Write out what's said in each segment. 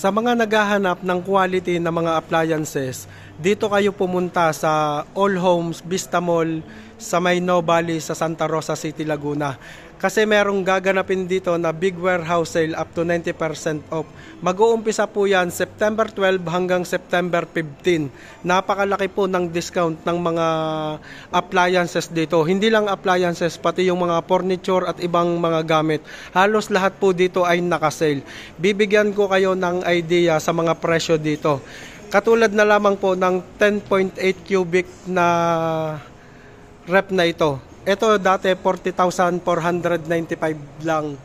Sa mga naghahanap ng quality na mga appliances, dito kayo pumunta sa All Homes Vista Mall sa may Valley sa Santa Rosa City, Laguna. Kasi merong gaganapin dito na big warehouse sale up to 90% off. Mag-uumpisa po yan September 12 hanggang September 15. Napakalaki po ng discount ng mga appliances dito. Hindi lang appliances, pati yung mga furniture at ibang mga gamit. Halos lahat po dito ay naka-sale. Bibigyan ko kayo ng idea sa mga presyo dito. Katulad na lamang po ng 10.8 cubic na rep na ito. Ito dati 40,495 lang.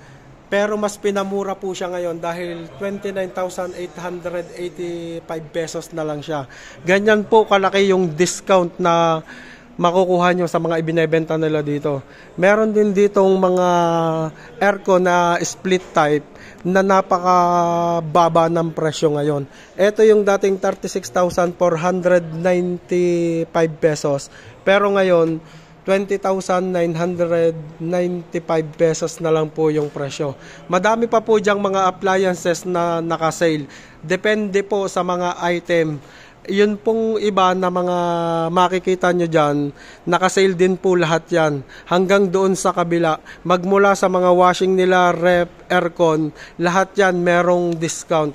Pero mas pinamura po siya ngayon dahil 29,885 pesos na lang siya. Ganyan po kalaki yung discount na makukuha nyo sa mga ibinebenta nila dito. Meron din ditong mga aircon na split type na napakababa ng presyo ngayon. Ito yung dating 36,495 pesos. Pero ngayon, 20,995 pesos na lang po yung presyo. Madami pa po diyang mga appliances na naka-sale. Depende po sa mga item. Yun pong iba na mga makikita nyo dyan, naka-sale din po lahat yan. Hanggang doon sa kabila, magmula sa mga washing nila, rep, aircon, lahat yan merong discount.